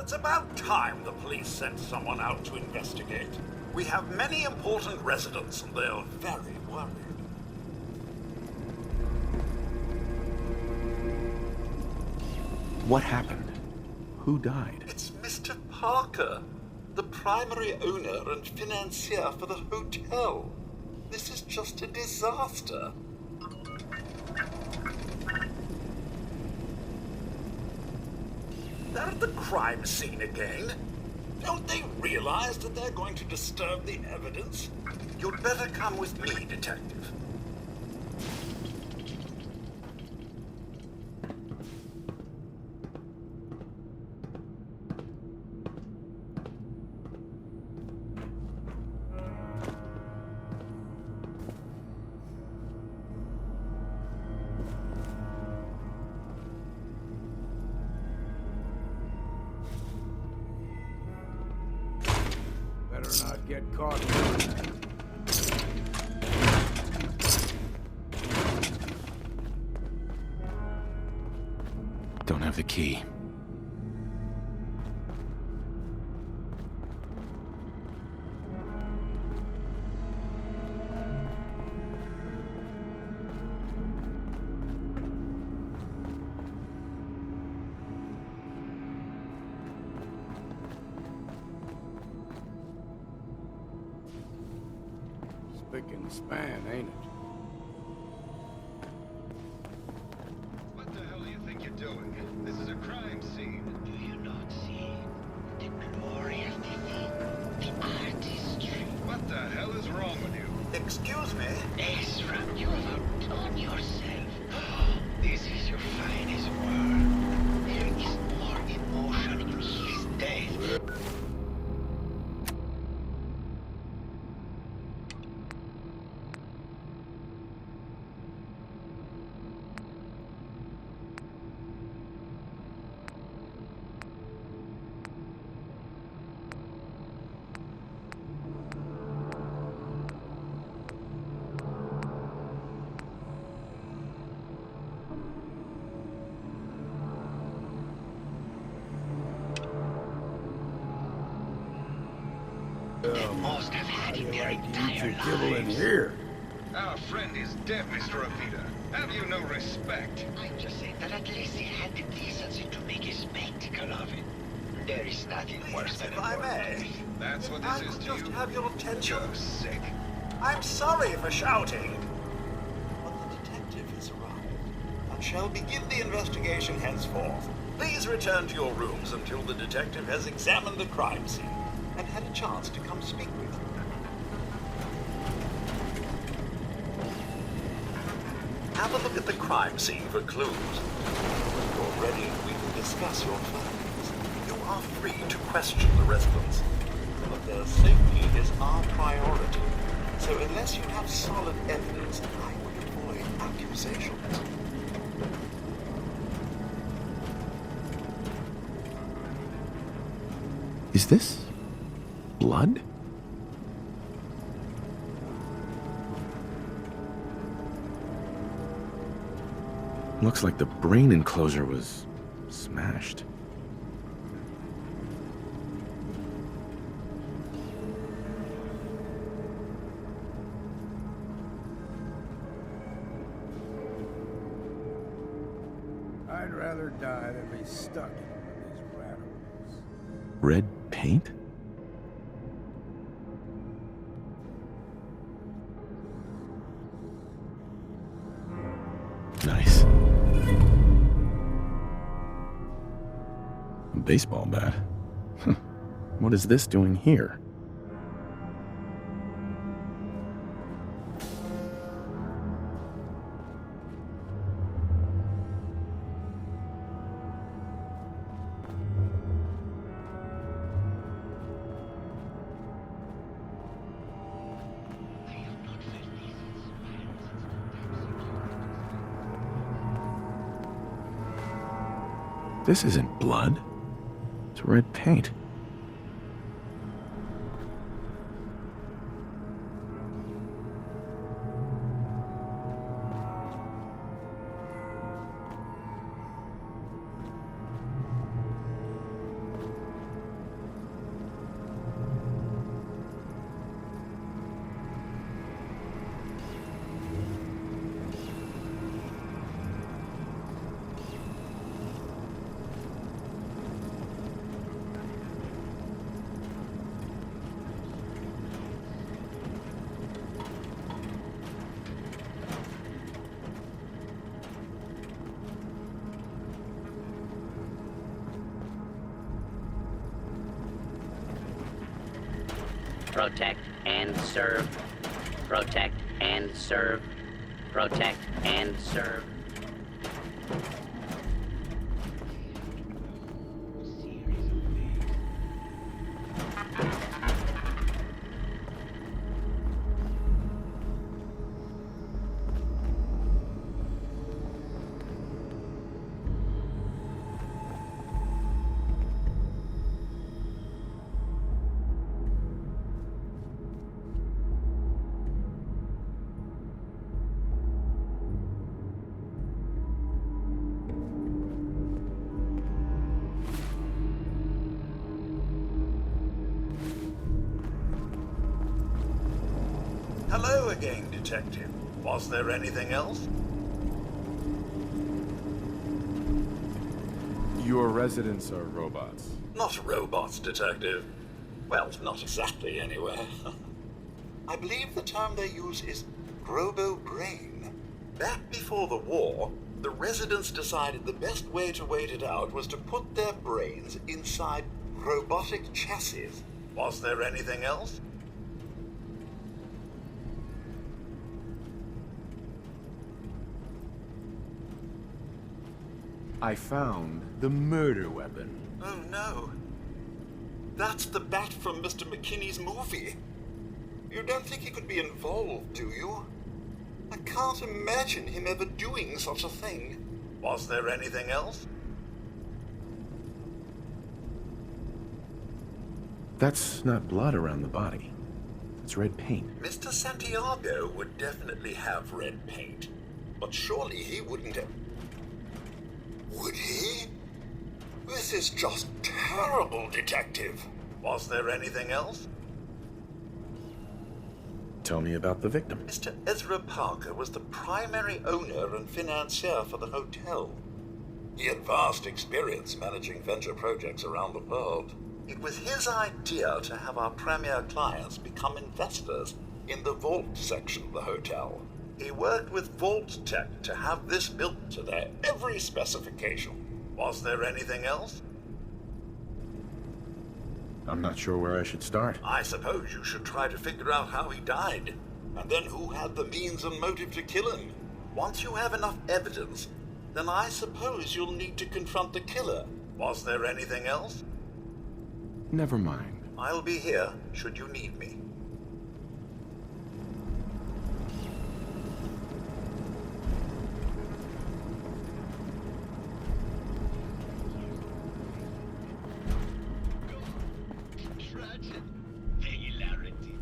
it's about time the police sent someone out to investigate. We have many important residents and they're very worried. What happened? Who died? It's Mr. Parker, the primary owner and financier for the hotel. This is just a disaster. They're at the crime scene again. Don't they realize that they're going to disturb the evidence? You'd better come with me, Detective. Better not get caught. Don't have the key. Spick and span, ain't it? What the hell do you think you're doing? This is a crime scene. Do you not see the glorious defeat, the artistry? What the hell is wrong with you? Excuse me? Ezra, you have outdone yourself. This is your finest work. There is more emotion in his death. They must have had in their entire Kibble in lives. here. Our friend is dead, Mr. Apita. Have you no respect? I'm just saying that at least he had the decency to make a spectacle of it. There is nothing worse than If a I word. may, That's what I this is could to just you? have your attention. You're sick. I'm sorry for shouting. But the detective has arrived and shall begin the investigation henceforth. Please return to your rooms until the detective has examined the crime scene and had a chance to come speak with you. Have a look at the crime scene for clues. When you're ready, we can discuss your findings. You are free to question the residents, but their safety is our priority. So unless you have solid evidence, I would avoid accusations. Is this blood? Looks like the brain enclosure was smashed. I'd rather die than be stuck in one of these rat holes. Red paint? Nice. A baseball bat? What is this doing here? This isn't blood. It's red paint. Protect and serve. Protect and serve. Protect and serve. Hello again, Detective. Was there anything else? Your residents are robots. Not robots, Detective. Well, not exactly, anyway. I believe the term they use is robo-brain. Back before the war, the residents decided the best way to wait it out was to put their brains inside robotic chassis. Was there anything else? I found the murder weapon. Oh no. That's the bat from Mr. McKinney's movie. You don't think he could be involved, do you? I can't imagine him ever doing such a thing. Was there anything else? That's not blood around the body. It's red paint. Mr. Santiago would definitely have red paint. But surely he wouldn't have... Would he? This is just terrible, Detective. Was there anything else? Tell me about the victim. Mr. Ezra Parker was the primary owner and financier for the hotel. He had vast experience managing venture projects around the world. It was his idea to have our premier clients become investors in the vault section of the hotel. He worked with Vault Tech to have this built to their every specification. Was there anything else? I'm not sure where I should start. I suppose you should try to figure out how he died, and then who had the means and motive to kill him. Once you have enough evidence, then I suppose you'll need to confront the killer. Was there anything else? Never mind. I'll be here, should you need me. Tragic. Hilarity.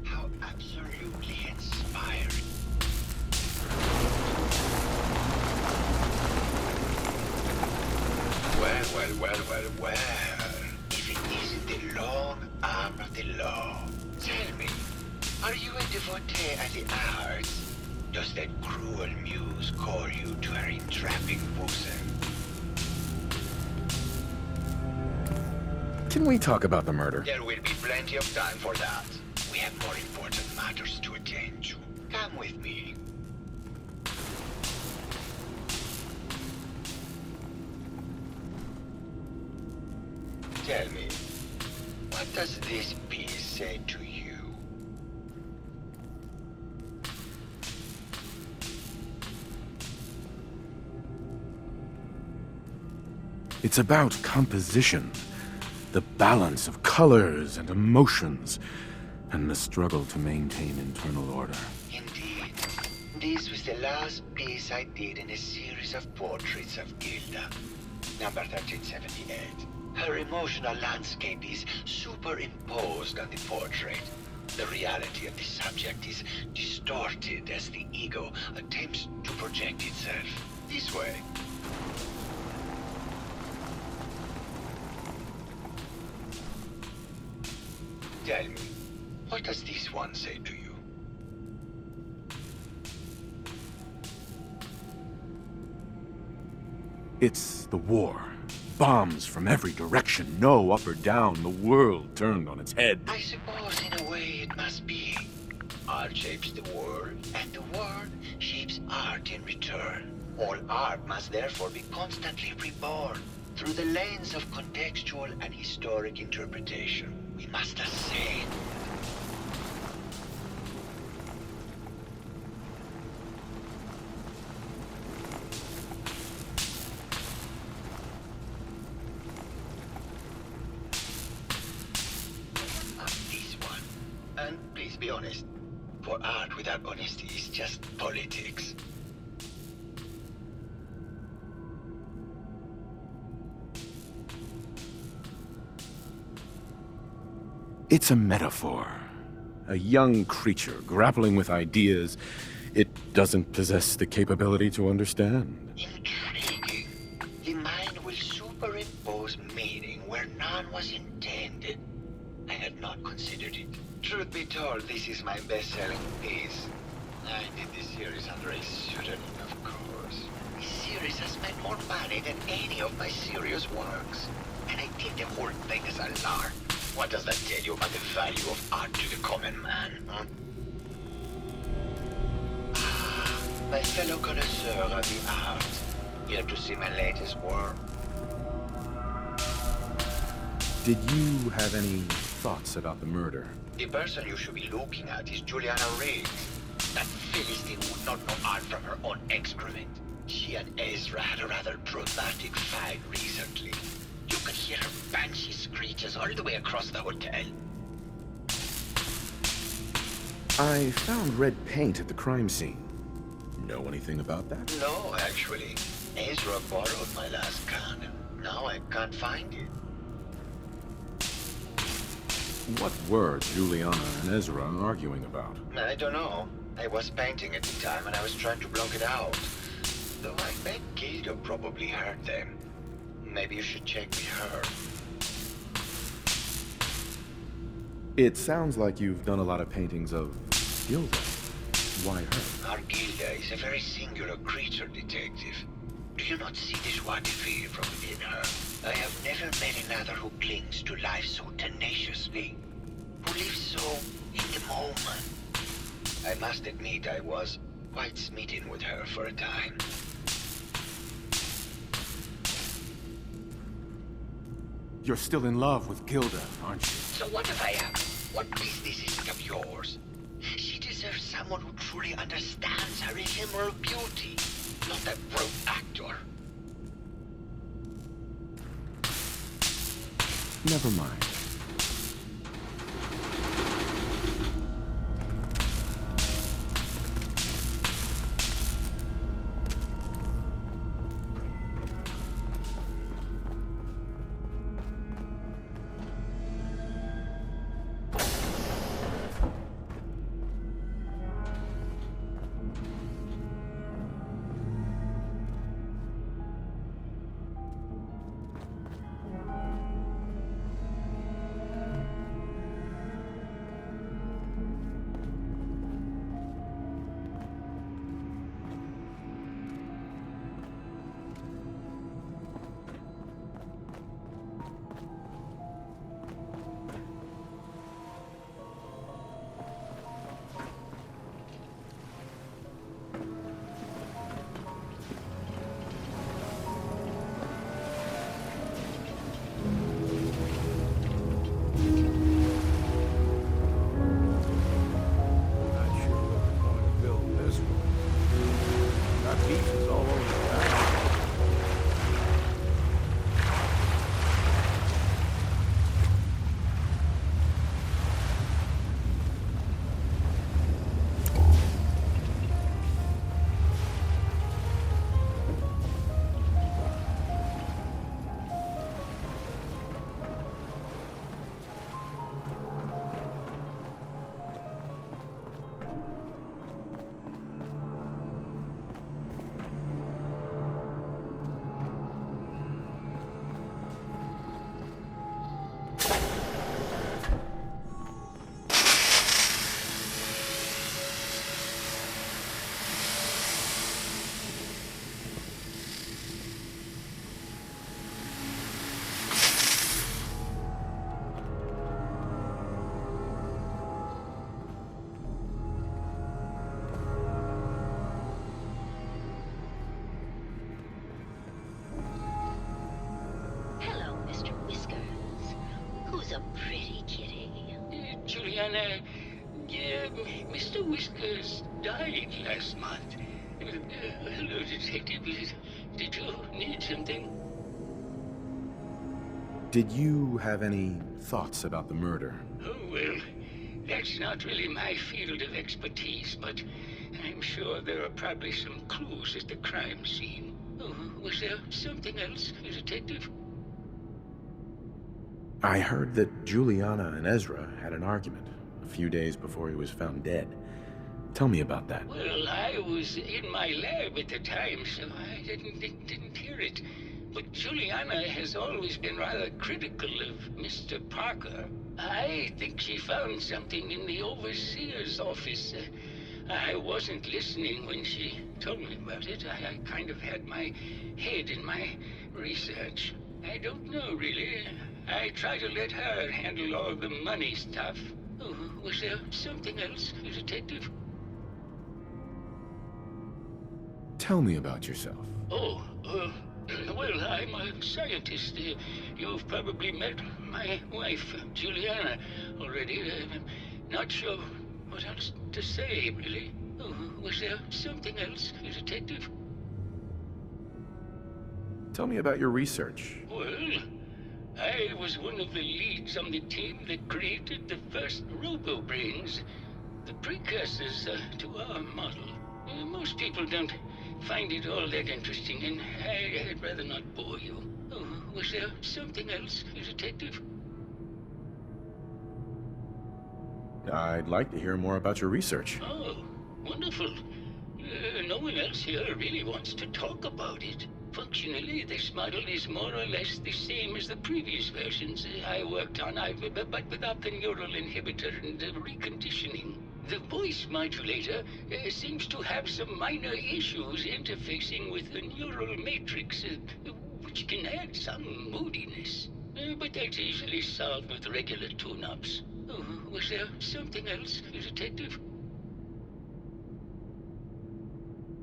How absolutely inspiring. Well. If it isn't the long arm of the law. Tell me, are you a devotee of the arts? Does that cruel muse call you to her entrapping bosom? Can we talk about the murder? There will be plenty of time for that. We have more important matters to attend to. Come with me. Tell me, what does this piece say to you? It's about composition, the balance of colors and emotions, and the struggle to maintain internal order. Indeed. This was the last piece I did in a series of portraits of Gilda. Number 1378. Her emotional landscape is superimposed on the portrait. The reality of the subject is distorted as the ego attempts to project itself. This way. Tell me, what does this one say to you? It's the war. Bombs from every direction, no up or down, the world turned on its head. I suppose in a way it must be. Art shapes the world, and the world shapes art in return. All art must therefore be constantly reborn. Through the lens of contextual and historic interpretation, we must ascend. This one. And please be honest, for art without honesty is just politics. It's a metaphor. A young creature grappling with ideas it doesn't possess the capability to understand. Intriguing. The mind will superimpose meaning where none was intended. I had not considered it. Truth be told, this is my best-selling piece. I did this series under a pseudonym, of course. This series has made more money than any of my serious works. And I did the whole thing as a lark. What does that tell you about the value of art to the common man, huh? My fellow connoisseur of the arts, here to see my latest work. Did you have any thoughts about the murder? The person you should be looking at is Juliana Riggs. That Philistine would not know art from her own excrement. She and Ezra had a rather dramatic fight recently. You could hear her banshee screeches all the way across the hotel. I found red paint at the crime scene. Know anything about that? No, actually. Ezra borrowed my last can. Now I can't find it. What were Juliana and Ezra arguing about? I don't know. I was painting at the time and I was trying to block it out. Though I bet Gilda probably heard them. Maybe you should check with her. It sounds like you've done a lot of paintings of Gilda. Why her? Our Gilda is a very singular creature, detective. Do you not see the joie de vivre from within her? I have never met another who clings to life so tenaciously, who lives so in the moment. I must admit I was quite smitten with her for a time. You're still in love with Gilda, aren't you? So what if I am? What business is it of yours? She deserves someone who truly understands her ephemeral beauty, not that rogue actor. Never mind. Pretty kitty. Juliana, Mr. Whiskers died last month. Hello, Detective. Did you need something? Did you have any thoughts about the murder? Oh, well, that's not really my field of expertise, but I'm sure there are probably some clues at the crime scene. Oh, was there something else, Detective? I heard that Juliana and Ezra had an argument a few days before he was found dead. Tell me about that. Well, I was in my lab at the time, so I didn't hear it. But Juliana has always been rather critical of Mr. Parker. I think she found something in the overseer's office. I wasn't listening when she told me about it. I kind of had my head in my research. I don't know, really. I try to let her handle all the money stuff. Oh, was there something else, Detective? Tell me about yourself. Oh, well, I'm a scientist. You've probably met my wife, Juliana, already. I'm not sure what else to say, really. Oh, was there something else, Detective? Tell me about your research. Well, I was one of the leads on the team that created the first robo-brains, the precursors to our model. Most people don't find it all that interesting, and I'd rather not bore you. Oh, was there something else, Detective? I'd like to hear more about your research. Oh, wonderful. No one else here really wants to talk about it. Functionally, this model is more or less the same as the previous versions I worked on, but without the neural inhibitor and reconditioning. The voice modulator seems to have some minor issues interfacing with the neural matrix, which can add some moodiness. But that's easily solved with regular tune-ups. Oh, was there something else, Detective?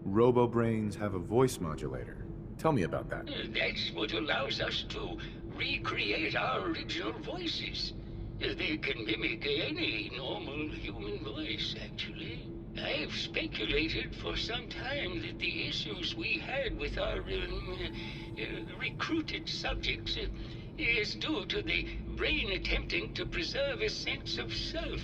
Robo-brains have a voice modulator. Tell me about that. That's what allows us to recreate our original voices. They can mimic any normal human voice, actually. I've speculated for some time that the issues we had with our recruited subjects is due to the brain attempting to preserve a sense of self.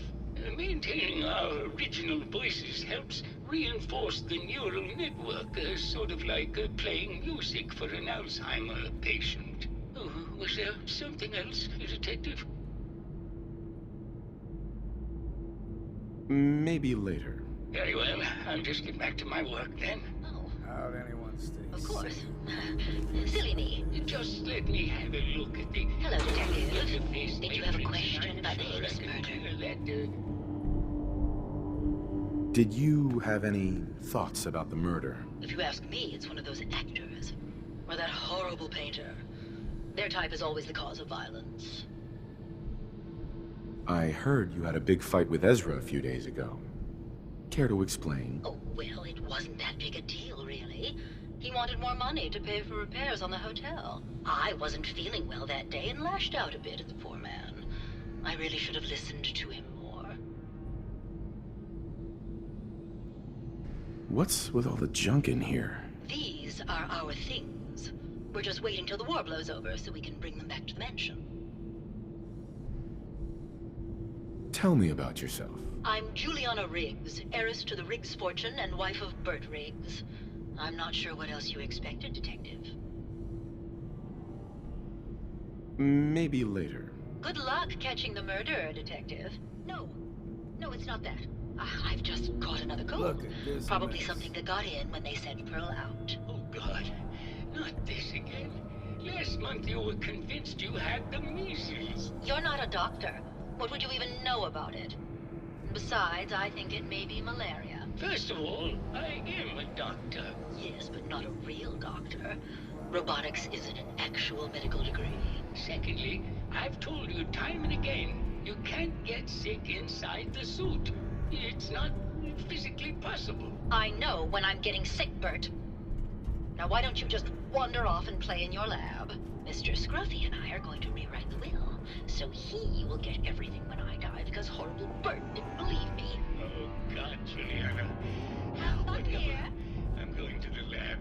Maintaining our original voices helps reinforce the neural network, sort of like playing music for an Alzheimer patient. Oh, was there something else, Detective? Maybe later. Very well. I'll just get back to my work then. Oh, How'd anyone stay of course. sane? Silly me. Just let me have a look at the... Hello, Detective. interface Did you have a matrix. question I'm about the sure heinous I can murder? clear that, Did you have any thoughts about the murder? If you ask me, it's one of those actors. Or that horrible painter. Their type is always the cause of violence. I heard you had a big fight with Ezra a few days ago. Care to explain? Oh, well, it wasn't that big a deal, really. He wanted more money to pay for repairs on the hotel. I wasn't feeling well that day and lashed out a bit at the poor man. I really should have listened to him more. What's with all the junk in here? These are our things. We're just waiting till the war blows over so we can bring them back to the mansion. Tell me about yourself. I'm Juliana Riggs, heiress to the Riggs fortune and wife of Bert Riggs. I'm not sure what else you expected, Detective. Maybe later. Good luck catching the murderer, Detective. No, it's not that. I've just caught another cold. Look at this Probably mess. something that got in when they sent Pearl out. Oh, God. Not this again. Last month you were convinced you had the measles. You're not a doctor. What would you even know about it? Besides, I think it may be malaria. First of all, I am a doctor. Yes, but not a real doctor. Robotics isn't an actual medical degree. Secondly, I've told you time and again, you can't get sick inside the suit. It's not physically possible. I know when I'm getting sick, Bert. Now why don't you just wander off and play in your lab? Mr. Scruffy and I are going to rewrite the will. So he will get everything when I die because horrible Bert didn't believe me. Oh, God, Juliana. Have fun Whatever. here. I'm going to the lab.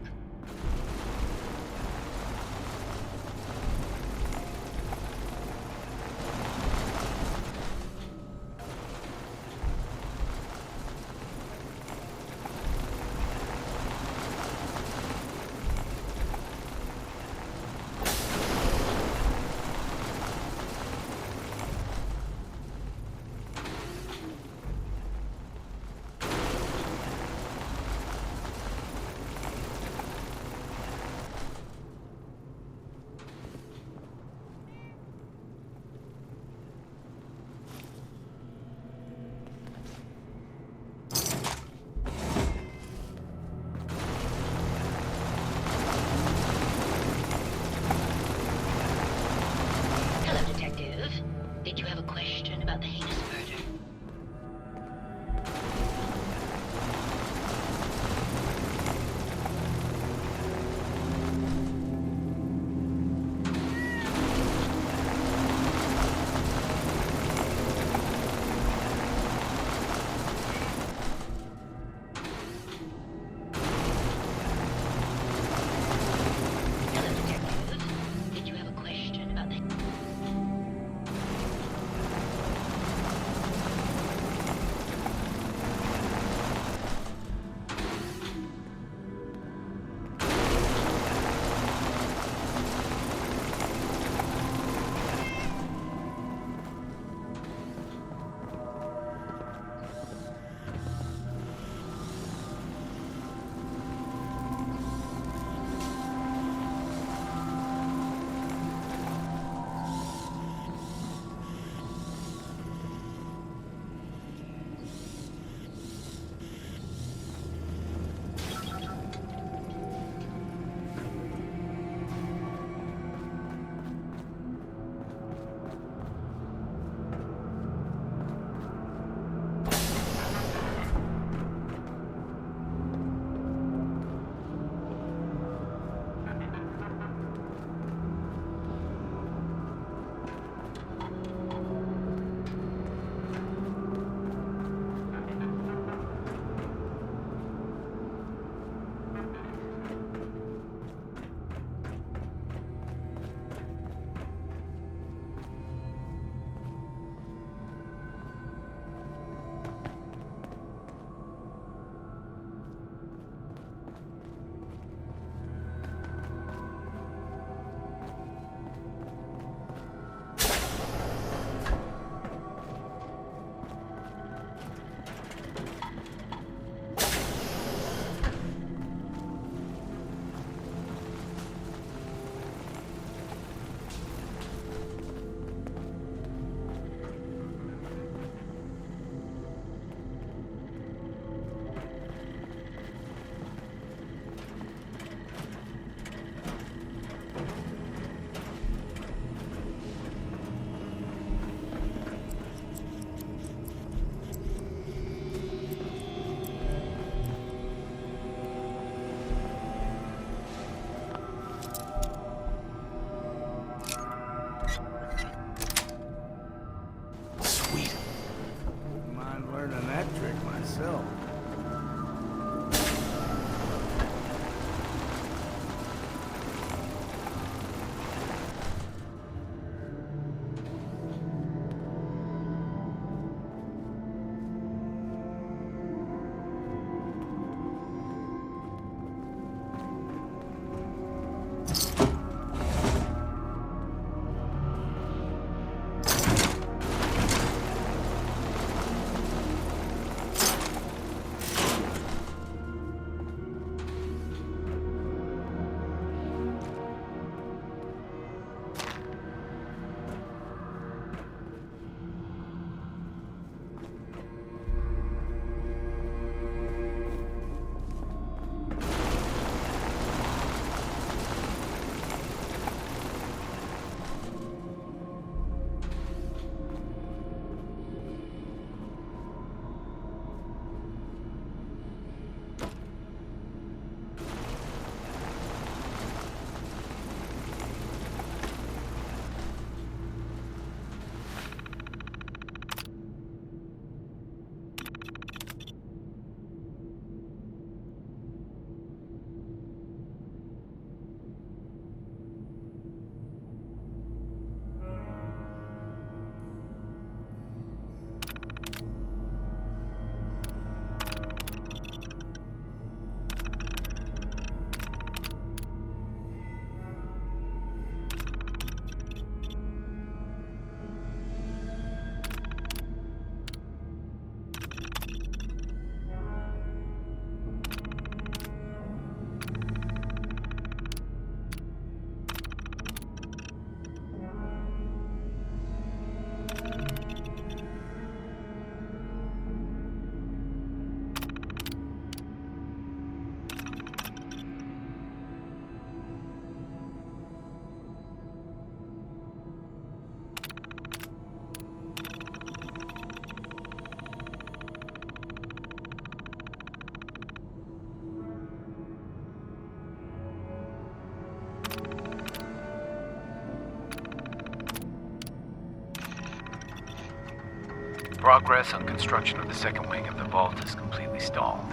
Progress on construction of the second wing of the vault is completely stalled.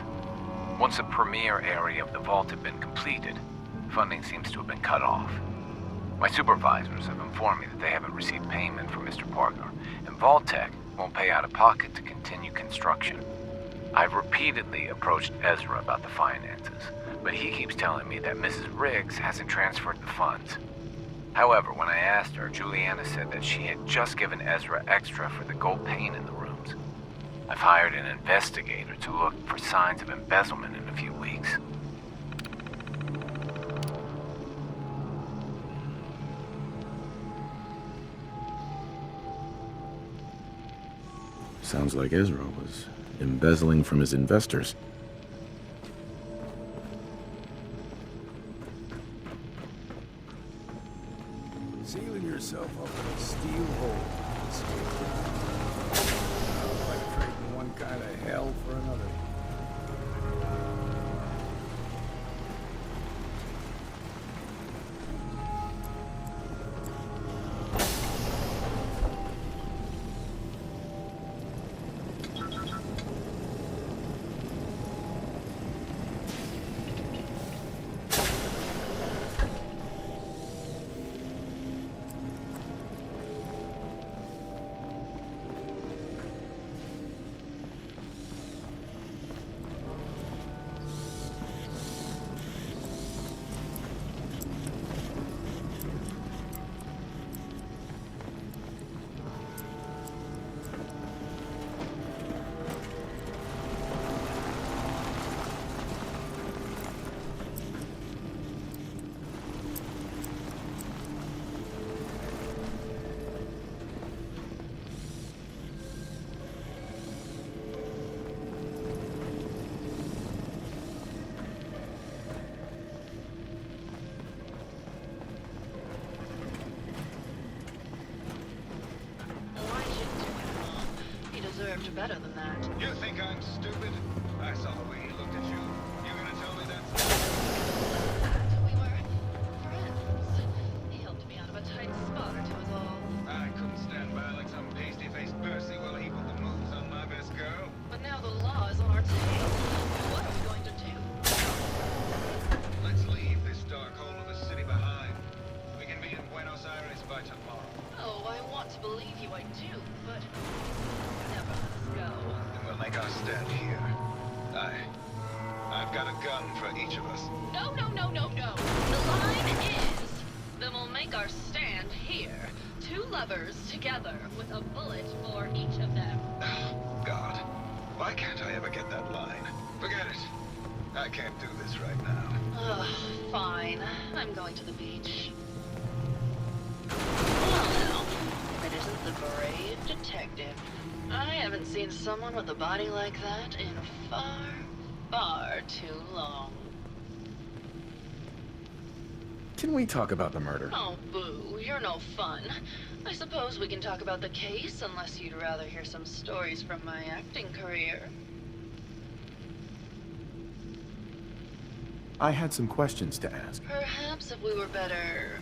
Once the premier area of the vault had been completed, funding seems to have been cut off. My supervisors have informed me that they haven't received payment from Mr. Parker, and Vault-Tec won't pay out of pocket to continue construction. I've repeatedly approached Ezra about the finances, but he keeps telling me that Mrs. Riggs hasn't transferred the funds. However, when I asked her, Juliana said that she had just given Ezra extra for the gold paint in the rooms. I've hired an investigator to look for signs of embezzlement in a few weeks. Sounds like Ezra was embezzling from his investors. Sealing yourself up in a steel hole. Sounds like trading one kind of hell for another. Better than that. You think I'm stupid? I saw the way he looked at you. You're gonna tell me that's... We were friends. He helped me out of a tight spot or two is all. I couldn't stand by like some pasty-faced Percy while he put the moves on my best girl. But now the law is on our tail. What are we going to do? Let's leave this dark hole of a city behind. We can be in Buenos Aires by tomorrow. Oh, I want to believe you, I do, but never let us go. And we'll make our stand here. I've got a gun for each of us. No, no, no, no, no. The line is, then we'll make our stand here. Two lovers together with a bullet for each of them. God, why can't I ever get that line? Forget it. I can't do this right now. Ugh, fine. I'm going to the beach. Well, now, it isn't the brave detective. I haven't seen someone with a body like that in far, far too long. Can we talk about the murder? Oh, boo, you're no fun. I suppose we can talk about the case, unless you'd rather hear some stories from my acting career. I had some questions to ask. Perhaps if we were better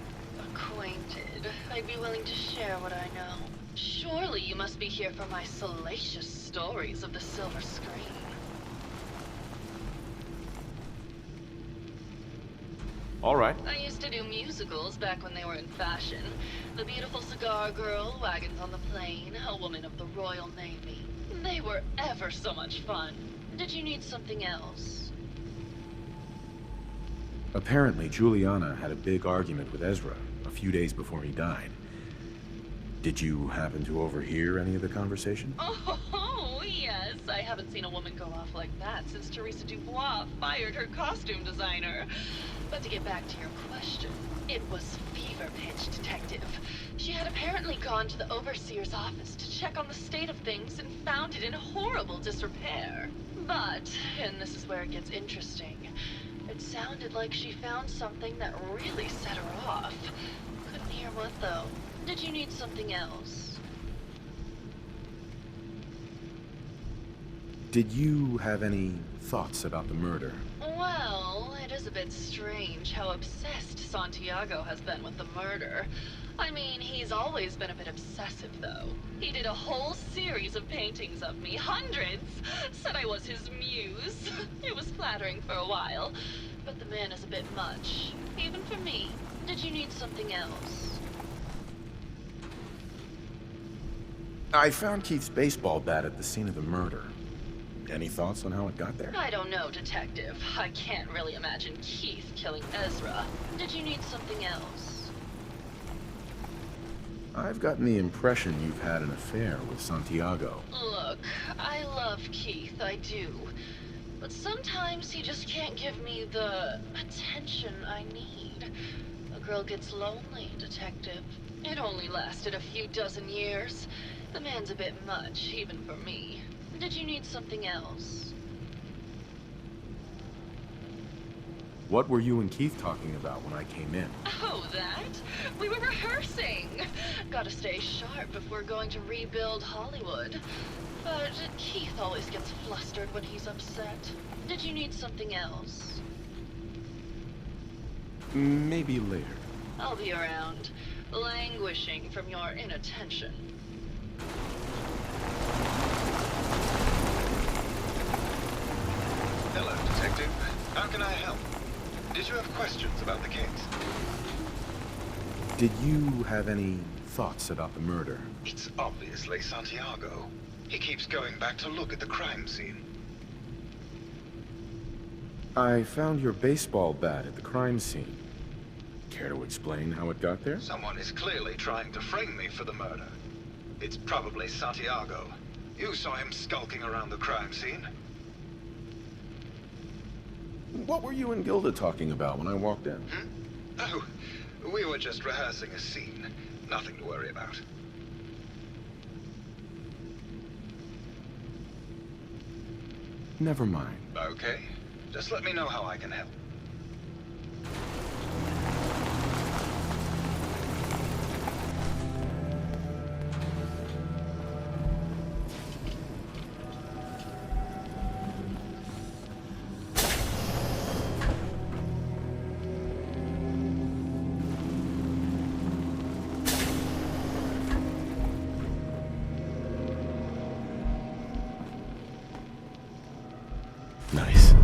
acquainted, I'd be willing to share what I know. Surely you must be here for my salacious stories of the silver screen. All right. I used to do musicals back when they were in fashion. The Beautiful Cigar Girl, Wagons on the Plain, A Woman of the Royal Navy. They were ever so much fun. Did you need something else? Apparently, Juliana had a big argument with Ezra a few days before he died. Did you happen to overhear any of the conversation? Oh, yes. I haven't seen a woman go off like that since Teresa Dubois fired her costume designer. But to get back to your question, it was fever pitch, Detective. She had apparently gone to the Overseer's office to check on the state of things and found it in horrible disrepair. But, and this is where it gets interesting, it sounded like she found something that really set her off. Couldn't hear what, though. Did you need something else? Did you have any thoughts about the murder? Well, it is a bit strange how obsessed Santiago has been with the murder. I mean, he's always been a bit obsessive, though. He did a whole series of paintings of me, hundreds. Said I was his muse. It was flattering for a while, but the man is a bit much, even for me. Did you need something else? I found Keith's baseball bat at the scene of the murder. Any thoughts on how it got there? I don't know, Detective. I can't really imagine Keith killing Ezra. Did you need something else? I've gotten the impression you've had an affair with Santiago. Look, I love Keith, I do. But sometimes he just can't give me the attention I need. A girl gets lonely, Detective. It only lasted a few dozen years. The man's a bit much, even for me. Did you need something else? What were you and Keith talking about when I came in? Oh, that? We were rehearsing. Gotta stay sharp if we're going to rebuild Hollywood. But Keith always gets flustered when he's upset. Did you need something else? Maybe later. I'll be around, languishing from your inattention. Hello, Detective. How can I help? Did you have questions about the case? Did you have any thoughts about the murder? It's obviously Santiago. He keeps going back to look at the crime scene. I found your baseball bat at the crime scene. Care to explain how it got there? Someone is clearly trying to frame me for the murder. It's probably Santiago. You saw him skulking around the crime scene. What were you and Gilda talking about when I walked in? Oh, we were just rehearsing a scene. Nothing to worry about. Never mind. Okay. Just let me know how I can help. Nice.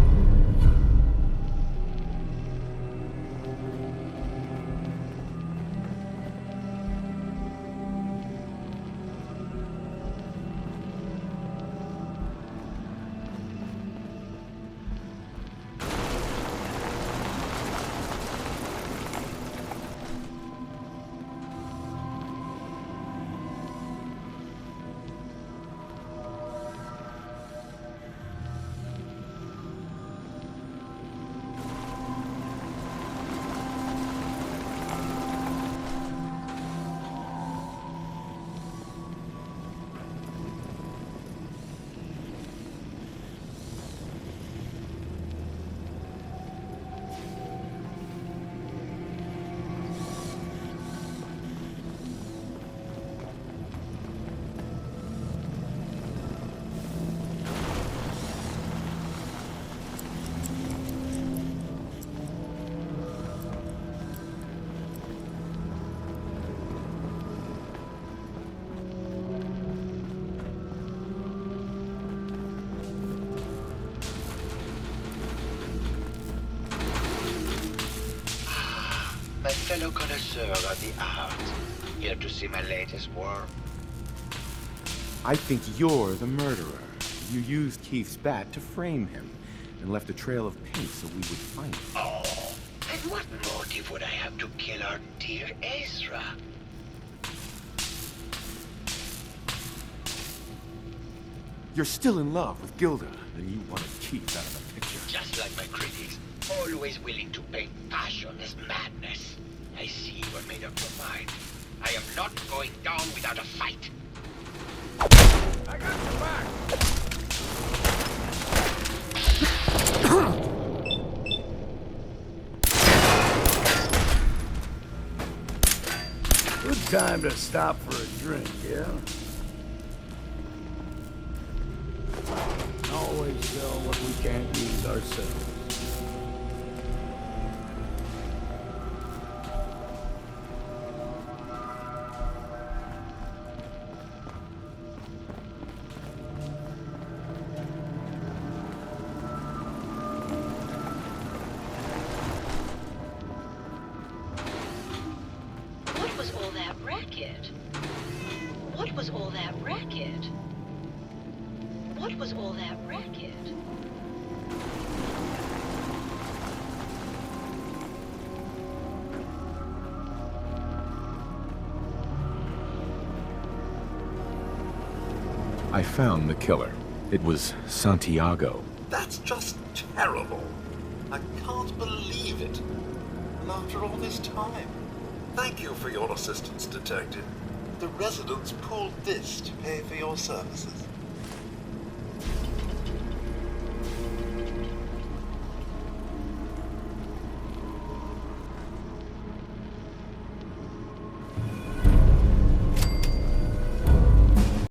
My fellow connoisseur of the art, here to see my latest work. I think you're the murderer. You used Keith's bat to frame him and left a trail of paint so we would find him. Oh, and what motive would I have to kill our dear Ezra? You're still in love with Gilda, and you wanted Keith out of the picture. Just like my critics, always willing to paint passion as madness. I see you are made up your mind. I am not going down without a fight. I got your back! Good time to stop for a drink, yeah? Always sell what we can't use ourselves. that racket. I found the killer. It was Santiago. That's just terrible. I can't believe it. And after all this time. Thank you for your assistance, Detective. The residents pulled this to pay for your services.